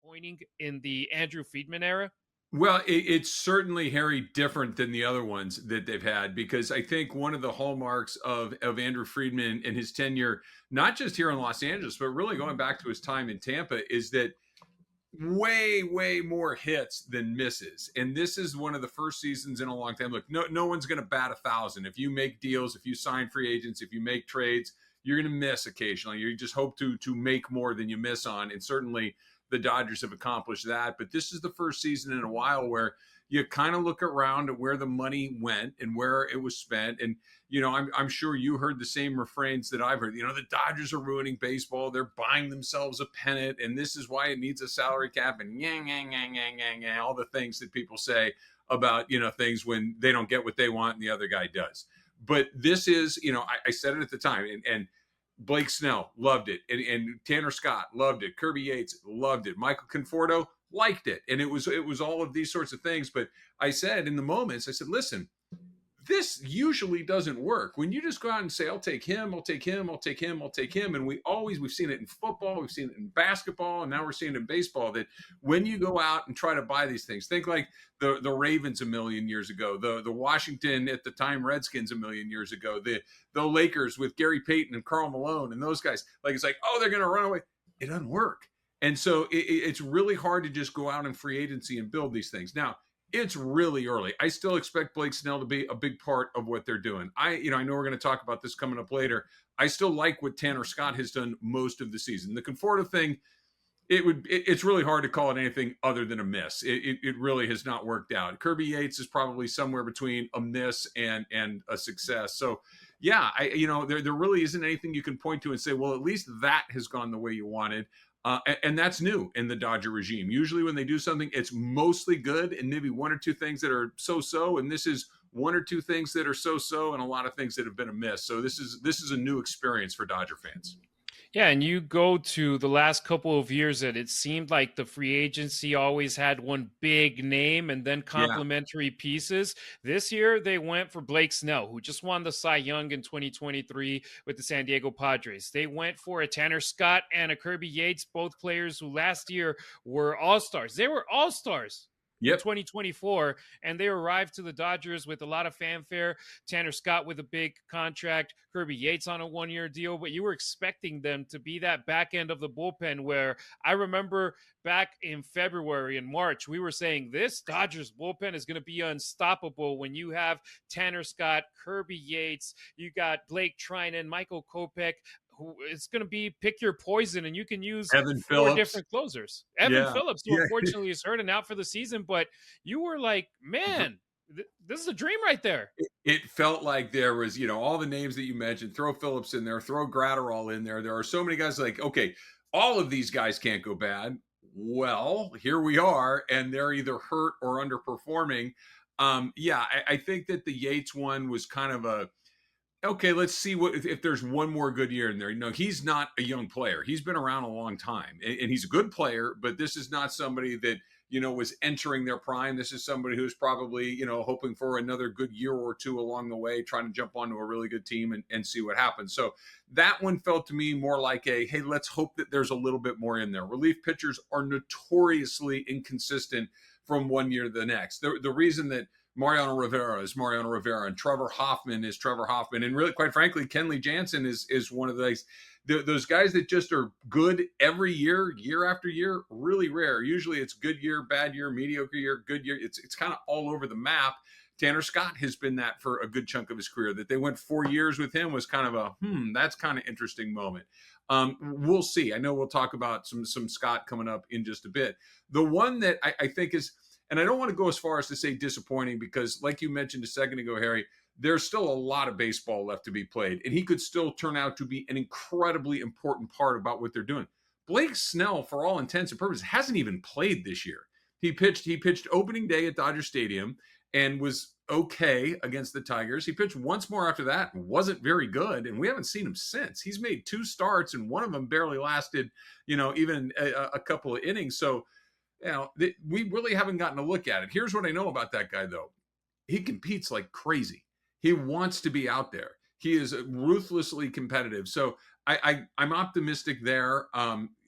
disappointing in the Andrew Friedman era? Well, it's certainly, Harry, different than the other ones that they've had, because I think one of the hallmarks of Andrew Friedman and his tenure, not just here in Los Angeles, but really going back to his time in Tampa, is that way more hits than misses. And this is one of the first seasons in a long time. Look, no one's going to bat 1,000. If you make deals, if you sign free agents, if you make trades, you're going to miss occasionally. You just hope to make more than you miss on. And certainly the Dodgers have accomplished that. But this is the first season in a while where you kind of look around at where the money went and where it was spent. And, I'm sure you heard the same refrains that I've heard. The Dodgers are ruining baseball. They're buying themselves a pennant, and this is why it needs a salary cap, and all the things that people say about, things when they don't get what they want and the other guy does. But this is, I said it at the time, and Blake Snell loved it, and Tanner Scott loved it. Kirby Yates loved it. Michael Conforto liked it, and it was all of these sorts of things. But I said in the moments, I said, listen, this usually doesn't work. When you just go out and say, I'll take him, I'll take him, I'll take him, I'll take him. And we've seen it in football, we've seen it in basketball, and now we're seeing it in baseball, that when you go out and try to buy these things, think like the Ravens a million years ago, the Washington at the time Redskins a million years ago, the Lakers with Gary Payton and Karl Malone and those guys. Like, it's like, oh, they're going to run away. It doesn't work. And so it's really hard to just go out in free agency and build these things. Now, it's really early. I still expect Blake Snell to be a big part of what they're doing. I know we're going to talk about this coming up later. I still like what Tanner Scott has done most of the season. The Conforto thing, it's really hard to call it anything other than a miss. It really has not worked out. Kirby Yates is probably somewhere between a miss and a success. So yeah, there really isn't anything you can point to and say, well, at least that has gone the way you wanted. And that's new in the Dodger regime. Usually when they do something, it's mostly good and maybe one or two things that are so-so. And this is one or two things that are so-so and a lot of things that have been a miss. So this is a new experience for Dodger fans. Yeah, and you go to the last couple of years that it seemed like the free agency always had one big name and then complementary pieces. This year, they went for Blake Snell, who just won the Cy Young in 2023 with the San Diego Padres. They went for a Tanner Scott and a Kirby Yates, both players who last year were all-stars. They were all-stars. Yep. 2024, and they arrived to the Dodgers with a lot of fanfare. Tanner Scott with a big contract, Kirby Yates on a one-year deal, but you were expecting them to be that back end of the bullpen where I remember back in February and March, we were saying this Dodgers bullpen is going to be unstoppable when you have Tanner Scott, Kirby Yates, you got Blake Trinan, Michael Kopech, who it's going to be pick your poison, and you can use four different closers. Evan Phillips, who unfortunately is hurt and out for the season, but you were like, man, this is a dream right there. It felt like there was, all the names that you mentioned, throw Phillips in there, throw Gratterall in there. There are so many guys like, okay, all of these guys can't go bad. Well, here we are, and they're either hurt or underperforming. I think that the Yates one was kind of okay, let's see if there's one more good year in there. He's not a young player. He's been around a long time, and he's a good player, but this is not somebody that, was entering their prime. This is somebody who's probably, hoping for another good year or two along the way, trying to jump onto a really good team and see what happens. So that one felt to me more like hey, let's hope that there's a little bit more in there. Relief pitchers are notoriously inconsistent from one year to the next. The reason that Mariano Rivera is Mariano Rivera and Trevor Hoffman is Trevor Hoffman. And really, quite frankly, Kenley Jansen is one of those guys that just are good every year, year after year, really rare. Usually it's good year, bad year, mediocre year, good year. It's kind of all over the map. Tanner Scott has been that for a good chunk of his career. That they went 4 years with him was kind of that's kind of interesting moment. We'll see. I know we'll talk about some Scott coming up in just a bit. The one that I think is, and I don't want to go as far as to say disappointing, because like you mentioned a second ago, Harry, there's still a lot of baseball left to be played, and he could still turn out to be an incredibly important part about what they're doing. Blake Snell, for all intents and purposes, hasn't even played this year. He pitched opening day at Dodger Stadium and was okay against the Tigers. He pitched once more after that and wasn't very good, and we haven't seen him since. He's made 2 starts, and one of them barely lasted, even a couple of innings. So, we really haven't gotten a look at it. Here's what I know about that guy, though. He competes like crazy. He wants to be out there. He is ruthlessly competitive. So I'm optimistic there.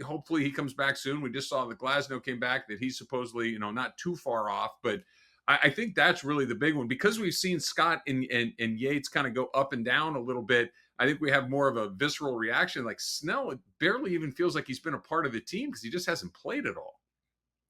Hopefully he comes back soon. We just saw that Glasnow came back, that he's supposedly, not too far off, but I think that's really the big one because we've seen Scott and Yates kind of go up and down a little bit. I think we have more of a visceral reaction. Like Snell, it barely even feels like he's been a part of the team because he just hasn't played at all.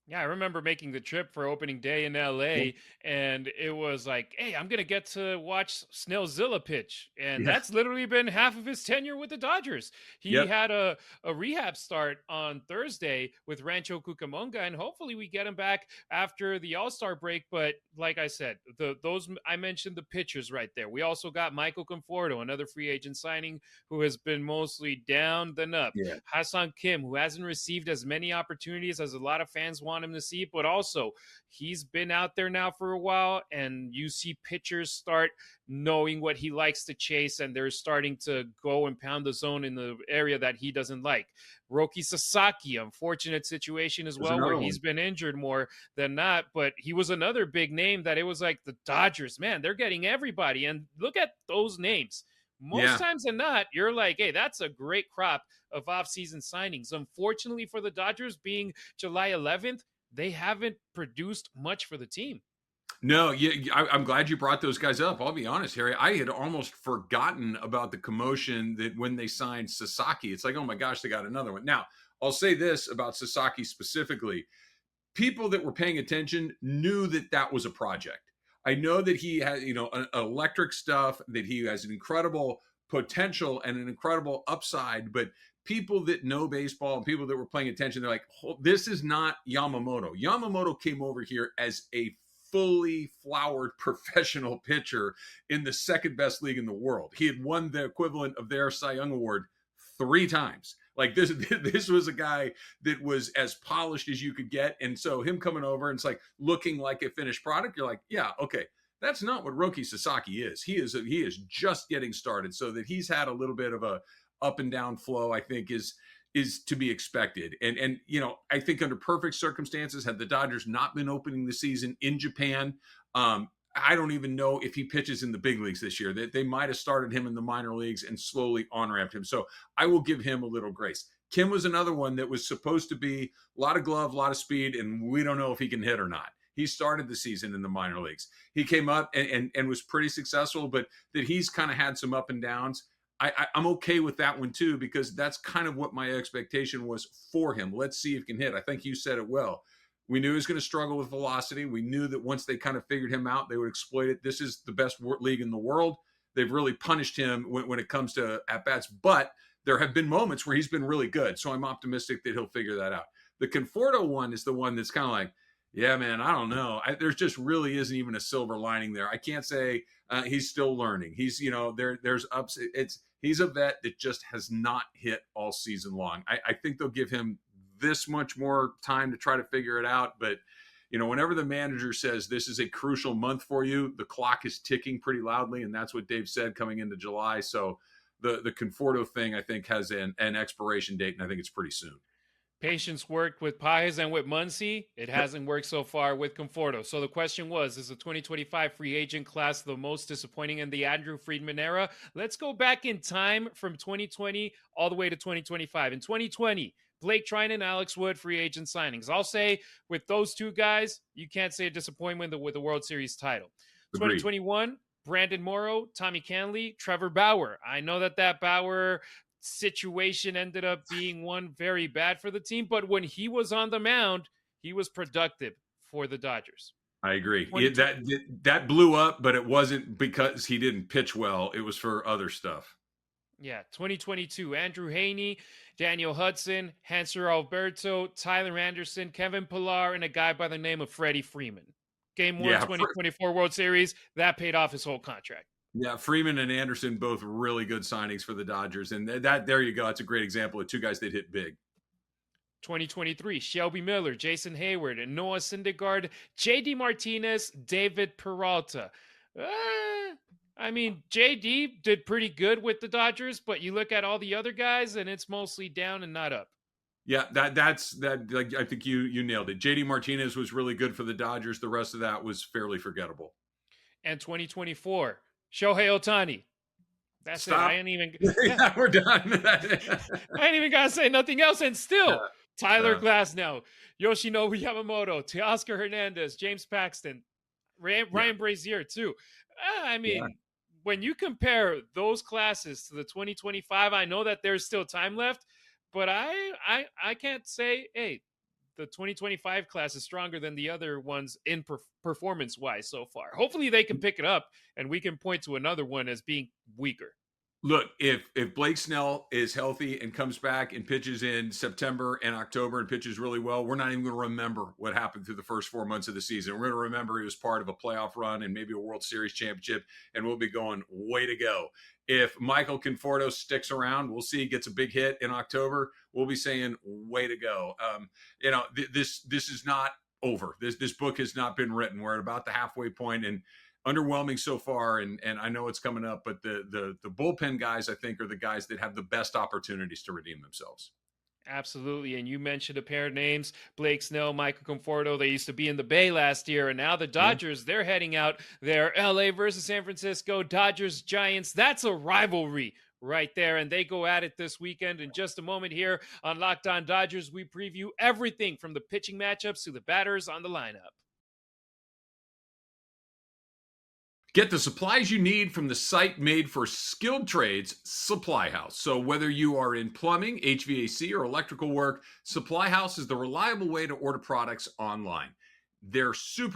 Yeah, I remember making the trip for opening day in LA, and it was like, hey, I'm going to get to watch Snellzilla pitch. And Yeah. that's literally been half of his tenure with the Dodgers. He Yep. had a rehab start on Thursday with Rancho Cucamonga, and hopefully we get him back after the All Star break. But like I said, those I mentioned the pitchers right there. We also got Michael Conforto, another free agent signing who has been mostly down than up. Yeah. Hassan Kim, who hasn't received as many opportunities as a lot of fans want him to see, but also he's been out there now for a while, and you see pitchers start knowing what he likes to chase, and they're starting to go and pound the zone in the area that he doesn't like. Roki Sasaki, unfortunate situation as There's well, where another he's one. been injured more than not, but he was another big name that it was like the Dodgers, man, they're getting everybody. And look at those names. Most Yeah. times than not, you're like, hey, that's a great crop of offseason signings. Unfortunately for the Dodgers, being July 11th, they haven't produced much for the team. No, yeah, I'm glad you brought those guys up. I'll be honest, Harry. I had almost forgotten about the commotion that when they signed Sasaki. It's like, oh my gosh, they got another one. Now, I'll say this about Sasaki specifically. People that were paying attention knew that that was a project. I know that he has, electric stuff, that he has an incredible potential and an incredible upside, but people that know baseball and people that were paying attention, they're like, this is not Yamamoto. Yamamoto came over here as a fully flowered professional pitcher in the second best league in the world. He had won the equivalent of their Cy Young Award 3 times. Like this was a guy that was as polished as you could get. And so him coming over and it's like looking like a finished product, you're like, yeah, okay. That's not what Roki Sasaki is. He is just getting started. So that he's had a little bit of a up and down flow, I think is to be expected. And I think under perfect circumstances, had the Dodgers not been opening the season in Japan, I don't even know if he pitches in the big leagues this year. They might have started him in the minor leagues and slowly on-ramped him. So I will give him a little grace. Kim was another one that was supposed to be a lot of glove, a lot of speed, and we don't know if he can hit or not. He started the season in the minor leagues. He came up and was pretty successful, but that he's kind of had some up and downs. I'm okay with that one too, because that's kind of what my expectation was for him. Let's see if he can hit. I think you said it well. We knew he was going to struggle with velocity. We knew that once they kind of figured him out, they would exploit it. This is the best league in the world. They've really punished him when it comes to at-bats, but there have been moments where he's been really good. So I'm optimistic that he'll figure that out. The Conforto one is the one that's kind of like, yeah, man, I don't know. There's just really isn't even a silver lining there. I can't say he's still learning. He's, there's ups. He's a vet that just has not hit all season long. I think they'll give him this much more time to try to figure it out. But, whenever the manager says this is a crucial month for you, the clock is ticking pretty loudly. And that's what Dave said coming into July. So the Conforto thing, I think, has an expiration date, and I think it's pretty soon. Patience worked with Paez and with Muncy. It hasn't worked so far with Conforto. So the question was, is the 2025 free agent class the most disappointing in the Andrew Friedman era? Let's go back in time from 2020 all the way to 2025. In 2020, Blake Trinan, Alex Wood, free agent signings. I'll say with those two guys, you can't say a disappointment with the World Series title. Agreed. 2021, Brandon Morrow, Tommy Canley, Trevor Bauer. I know that Bauer situation ended up being one very bad for the team, but when he was on the mound, he was productive for the Dodgers. I agree. That blew up, but it wasn't because he didn't pitch well. It was for other stuff. Yeah, 2022, Andrew Haney, Daniel Hudson, Hanser Alberto, Tyler Anderson, Kevin Pillar, and a guy by the name of Freddie Freeman. Game 1, 2024 World Series, that paid off his whole contract. Yeah, Freeman and Anderson, both really good signings for the Dodgers. And there you go. That's a great example of two guys that hit big. 2023, Shelby Miller, Jason Hayward, and Noah Syndergaard, JD Martinez, David Peralta. JD did pretty good with the Dodgers, but you look at all the other guys and it's mostly down and not up. Yeah, that's like, I think you nailed it. JD Martinez was really good for the Dodgers. The rest of that was fairly forgettable. And 2024, Shohei Ohtani, That's it. I Stop. ain't even yeah, Yeah, we're done. I ain't even gotta say nothing else. And still, Yeah, Tyler yeah, Glasnow, Yoshinobu Yamamoto, Teoscar Hernandez, James Paxton, yeah, Ryan Brazier too. I yeah. mean, when you compare those classes to the 2025, I know that there's still time left, but I can't say, hey, the 2025 class is stronger than the other ones in performance wise so far. Hopefully they can pick it up and we can point to another one as being weaker. Look, if Blake Snell is healthy and comes back and pitches in September and October and pitches really well, we're not even going to remember what happened through the first 4 months of the season. We're going to remember he was part of a playoff run and maybe a World Series championship, and we'll be going, way to go. If Michael Conforto sticks around, we'll see, gets a big hit in October, we'll be saying, way to go. This is not over. This book has not been written. We're at about the halfway point, and underwhelming so far, and I know it's coming up, but the bullpen guys, I think, are the guys that have the best opportunities to redeem themselves. Absolutely. And you mentioned a pair of names, Blake Snell, Michael Conforto. They used to be in the Bay last year. And now the Yeah. Dodgers, they're heading out there. LA versus San Francisco, Dodgers, Giants. That's a rivalry right there. And they go at it this weekend. In just a moment here on Locked On Dodgers, we preview everything from the pitching matchups to the batters on the lineup. Get the supplies you need from the site made for skilled trades, Supply House. So whether you are in plumbing, HVAC, or electrical work, Supply House is the reliable way to order products online. They're super